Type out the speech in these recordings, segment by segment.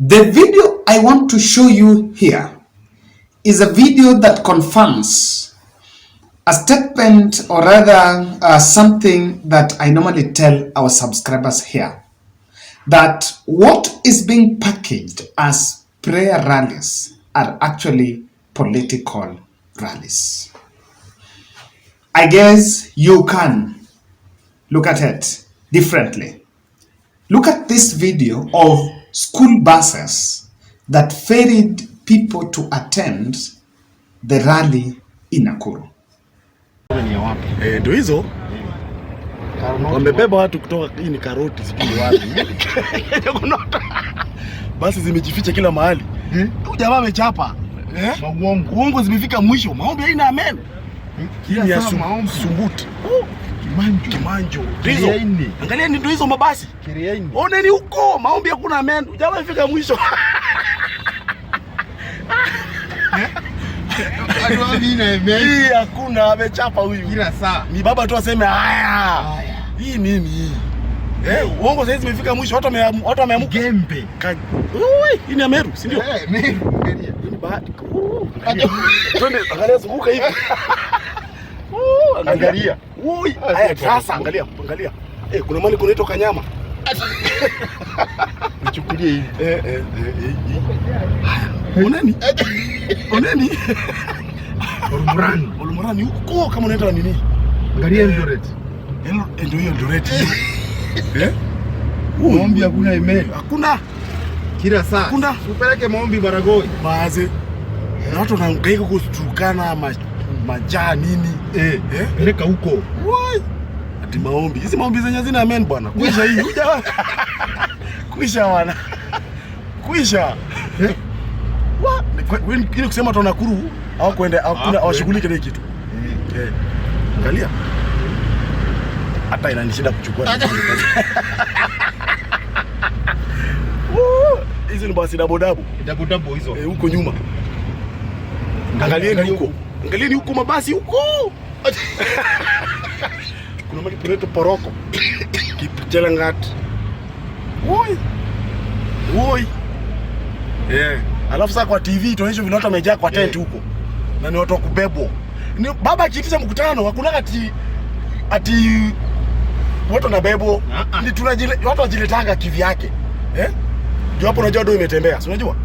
The video I want to show you here is a video that confirms a statement, or rather something that I normally tell our subscribers here, that what is being packaged as prayer rallies are actually political rallies. I guess you can look at it differently. Look at this video of school buses that ferried people to attend the rally in Nakuru. Ndio hizo wamebeba watu kutoka hii ni karoti sijui wapi. Basi zimejificha kila mahali. Huyu jamaa amechapa. Uongo zimefika mwisho. Maombi haina amen. Hii ya Sunguti. Kimanjo. Hizo. Angalia ndio hizo mabasi. Oneni huko, maombi hakuna amen. Jamaa amefika mwisho. Hii hakuna, amechapa huyu. Kila saa. Ni baba tu aseme haya. Hii nini hii? Uongo sasa zimefika mwisho, watu wameamuka. Gembe. Hii ni Meru, si ndio? Meru. Angalia. Hii ni bahati. Twende angalia zunguka hivi. Angalia. Haya sasa angalia. Kuna mali kunaitwa Kanyama. Nichukulie hivi. Oneni. Olumurani huko kama unaenda nini? Angalia Eldoret. Ndio hiyo Eldoret. Maombi hakuna email. Hakuna. Kila saa. Hakuna. Upeleke maombi Baragoi. Baaze. Na watu wanahangaika kutukana majaa nini? Peleka huko. Ati maombi. Hizi maombi zenye zina amen bwana. Kuisha hii. Kuisha wana. Kuisha. Ili kusema tu Nakuru au kwenda awashughulike na kitu. Angalia. Hata inanishinda kuchukua. Hizo ni basi dabodabu. Dabodabu hizo. Huko nyuma. Angalieni huko. Angalieni huko mabasi huko. Kuna mali kunaitwa Poroko. Kipichelangat. Woi. Alafu sasa kwa TV tunaonyesha vile watu wamejaa kwa tent huko. Na ni watu wa kubebwa. Ni baba akiitisha mkutano hakuna ati watu wanabebwa. Ni watu wajiletanga kivyake. Ndio hapo unajua ndio imetembea. Si unajua?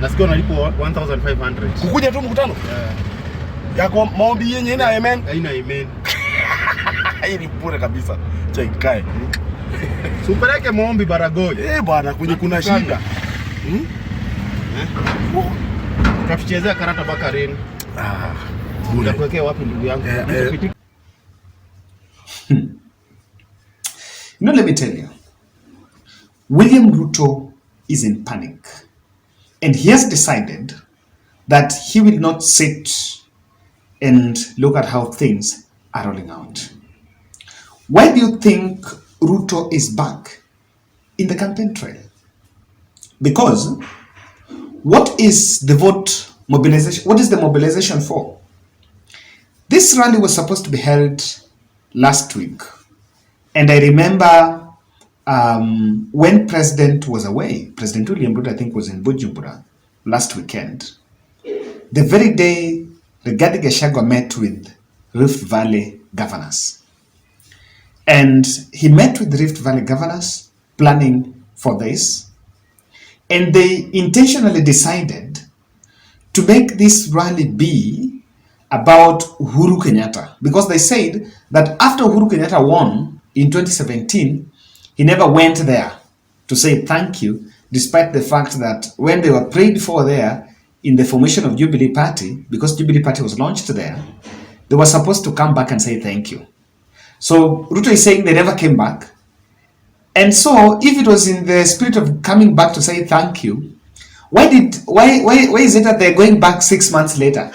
Nasikia unalipo 1500. Kukuja tu mkutano? Yako maombi yenyewe na amen. Haina amen. Hii ni bure kabisa. Chaikae. Supeleke maombi Baragoi. Bwana kwenye kuna shida. Tukichezea karata Bakareni. Utakuwekea wapi ndugu yangu? No, let me tell you. William Ruto is in panic. And he has decided that he will not sit and look at how things are rolling out. Why do you think Ruto is back in the campaign trail? Because what is the vote mobilization? What is the mobilization for? This rally was supposed to be held last week. And I remember when President was away, President William Ruto, I think, was in Bujumbura last weekend. The very day, Rigathi Gachagua met with Rift Valley governors. And he met with the Rift Valley governors planning for this. And they intentionally decided to make this rally be about Uhuru Kenyatta. Because they said that after Uhuru Kenyatta won in 2017, he never went there to say thank you, despite the fact that when they were prayed for there in the formation of Jubilee Party, because Jubilee Party was launched there, they were supposed to come back and say thank you. So Ruto is saying they never came back. And so if it was in the spirit of coming back to say thank you, why is it that they're going back 6 months later?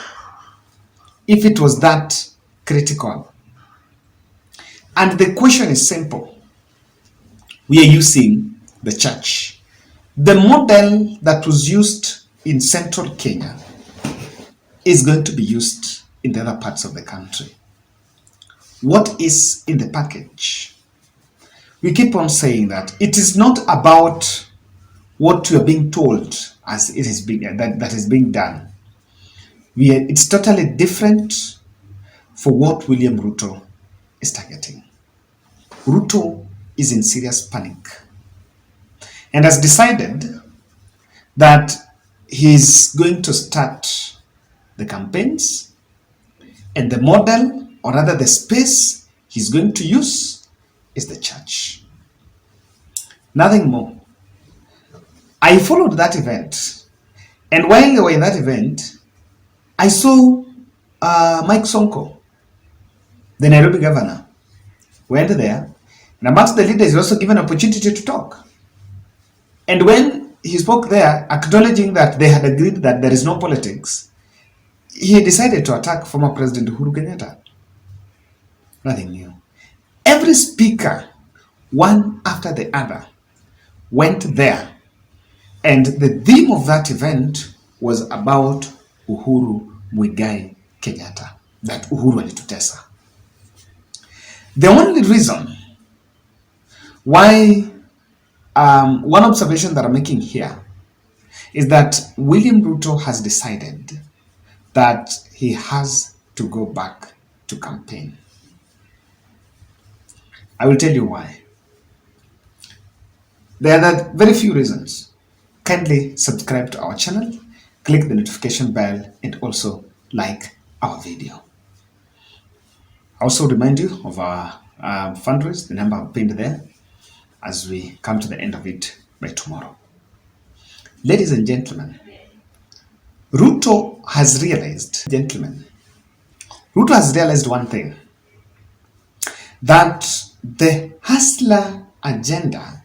If it was that critical. And the question is simple. We are using the church. The model that was used in central Kenya is going to be used in the other parts of the country. What is in the package? We keep on saying that it is not about what you are being told as it is being that is being done. It's totally different for what William Ruto is targeting. Ruto is in serious panic and has decided that he's going to start the campaigns, and the model, or rather the space he's going to use, is the church. Nothing more. I followed that event, and while they were in that event, I saw Mike Sonko, the Nairobi governor, went there, and amongst the leaders, he was also given an opportunity to talk. And when he spoke there, acknowledging that they had agreed that there is no politics, he decided to attack former President Uhuru Kenyatta. Nothing new. Every speaker, one after the other, went there, and the theme of that event was about Uhuru Muigai Kenyatta, that Uhuru alitutesa. The only reason why, one observation that I'm making here is that William Ruto has decided that he has to go back to campaign. I will tell you why. There are very few reasons. Kindly subscribe to our channel, click the notification bell, and also like our video. I also remind you of our fundraise, the number I've pinned there, as we come to the end of it by tomorrow. Ladies and gentlemen, Ruto has realized one thing, that the hustler agenda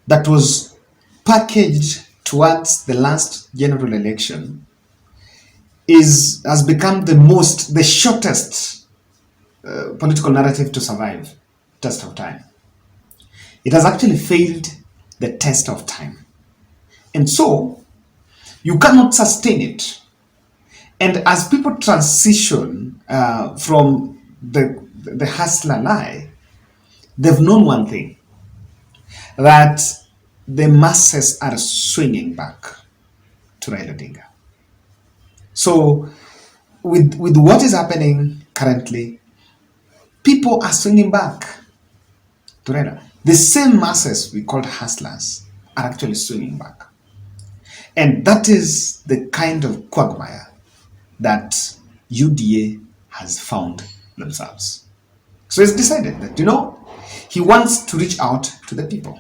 that was packaged towards the last general election has become the shortest political narrative to survive test of time. It has actually failed the test of time. And so, you cannot sustain it. And as people transition from the hustler lie, they've known one thing, that the masses are swinging back to Raila Odinga. So, with what is happening currently, people are swinging back to Raila. The same masses we called hustlers are actually swinging back. And that is the kind of quagmire that UDA has found themselves. So he's decided that, he wants to reach out to the people.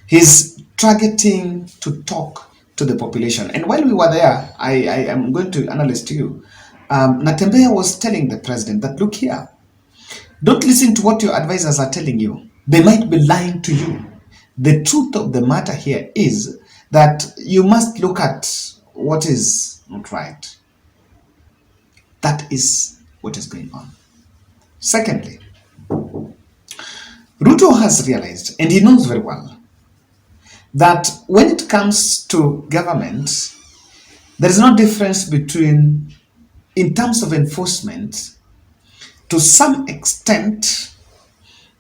He's targeting to talk to the population. And while we were there, I am going to analyze to you, Natembeya was telling the president that, look here, don't listen to what your advisors are telling you. They might be lying to you. The truth of the matter here is that you must look at what is not right. That is what is going on. Secondly, Ruto has realized, and he knows very well, that when it comes to government, there is no difference between, in terms of enforcement, to some extent,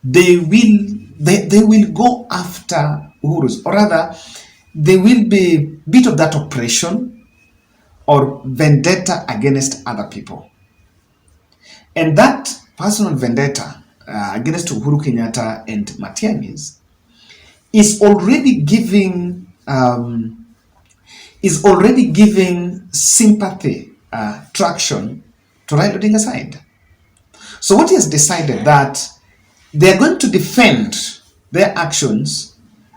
they will go after Uhurus, or rather, there will be a bit of that oppression or vendetta against other people. And that personal vendetta against Uhuru Kenyatta and Mtaani is already giving sympathy, traction to Raila Odinga's side. So what he has decided that they are going to defend their actions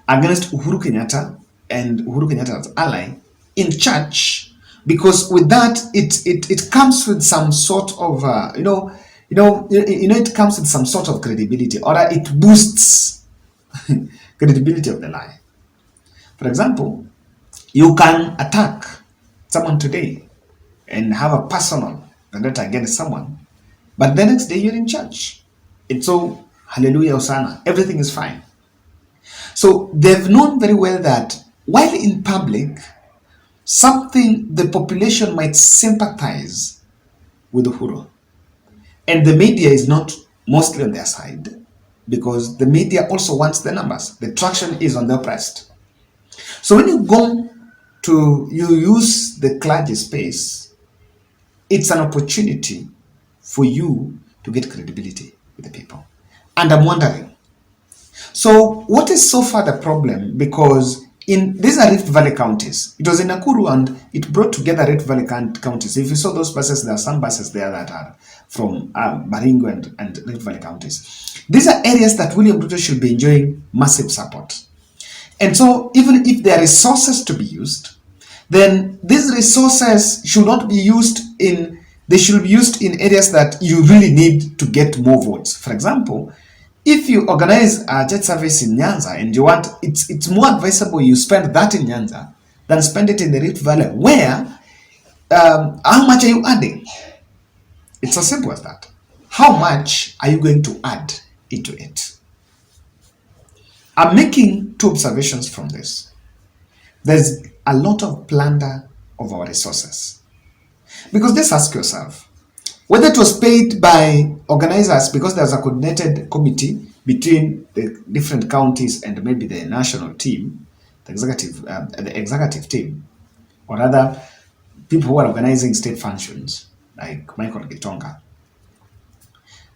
against Uhuru Kenyatta and Uhuru Kenyatta's ally in church, because with that it comes with some sort of it comes with some sort of credibility, or it boosts credibility of the lie. For example, you can attack someone today and have a personal vendetta against someone, but the next day you're in church. It's so hallelujah, Hosanna, everything is fine. So they've known very well that while in public, something the population might sympathize with Uhuru, and the media is not mostly on their side, because the media also wants the numbers. The traction is on the oppressed. So when you use the clergy space, it's an opportunity for you to get credibility with the people. And I'm wondering, so what is so far the problem? Because in these are Rift Valley counties. It was in Nakuru and it brought together Rift Valley counties. If you saw those buses, there are some buses there that are from Baringo and Rift Valley counties. These are areas that William Ruto should be enjoying massive support. And so even if there are resources to be used, then these resources should not be used they should be used in areas that you really need to get more votes. For example, if you organize a church service in Nyanza and you want, it's more advisable you spend that in Nyanza than spend it in the Rift Valley, where how much are you adding? It's as simple as that. How much are you going to add into it? I'm making two observations from this. There's a lot of plunder of our resources. Because just ask yourself, whether it was paid by organizers because there's a coordinated committee between the different counties and maybe the national team, the executive team, or other people who are organizing state functions, like Michael Gitonga,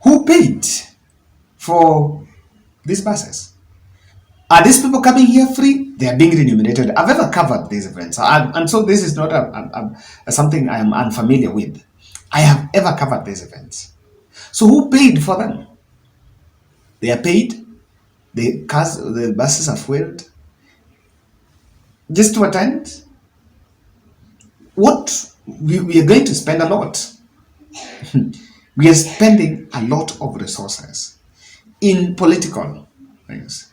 who paid for these buses? Are these people coming here free? They are being remunerated. I've ever covered these events, and so this is not something I am unfamiliar with. I have ever covered these events. So who paid for them? They are paid. The buses are fueled just to attend. What we are going to spend a lot. We are spending a lot of resources in political things.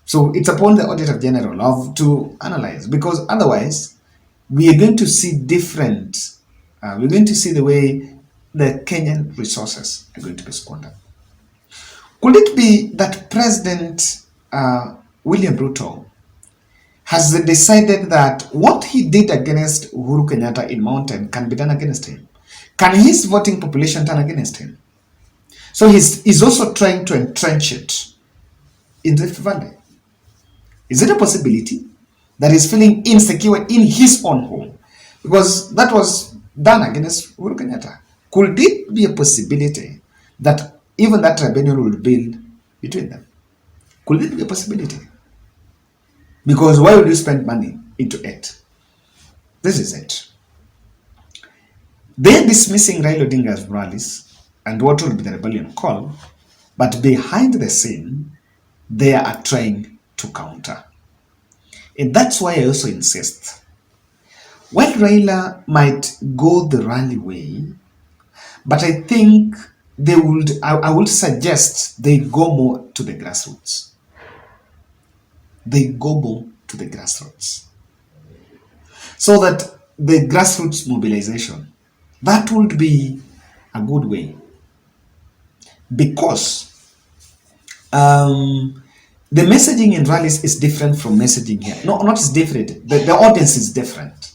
So it's upon the Auditor General to analyze, because otherwise we are going to see we're going to see the way the Kenyan resources are going to be squandered. Could it be that President William Ruto has decided that what he did against Uhuru Kenyatta in Mountain can be done against him? Can his voting population turn against him? So he's also trying to entrench it in Rift Valley. Is it a possibility that he's feeling insecure in his own home? Because that was done against Uhuru Kenyatta. Could it be a possibility that even that rebellion will build between them? Could it be a possibility? Because why would you spend money into it? This is it. They're dismissing Raila Odinga's rallies and what will be the rebellion call, but behind the scene, they are trying to counter. And that's why I also insist, while Raila might go the rally way, but I think I would suggest they go more to the grassroots. They go more to the grassroots. So that the grassroots mobilization, that would be a good way. Because the messaging in rallies is different from messaging here. No, not is different. The audience is different.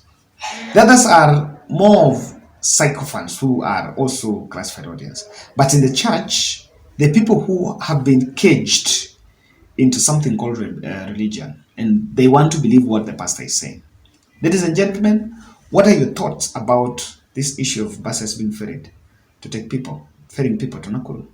The others are more of sycophants who are also classified audience. But in the church, the people who have been caged into something called religion, and they want to believe what the pastor is saying. Ladies and gentlemen, what are your thoughts about this issue of buses being ferried ferrying people to Nakuru?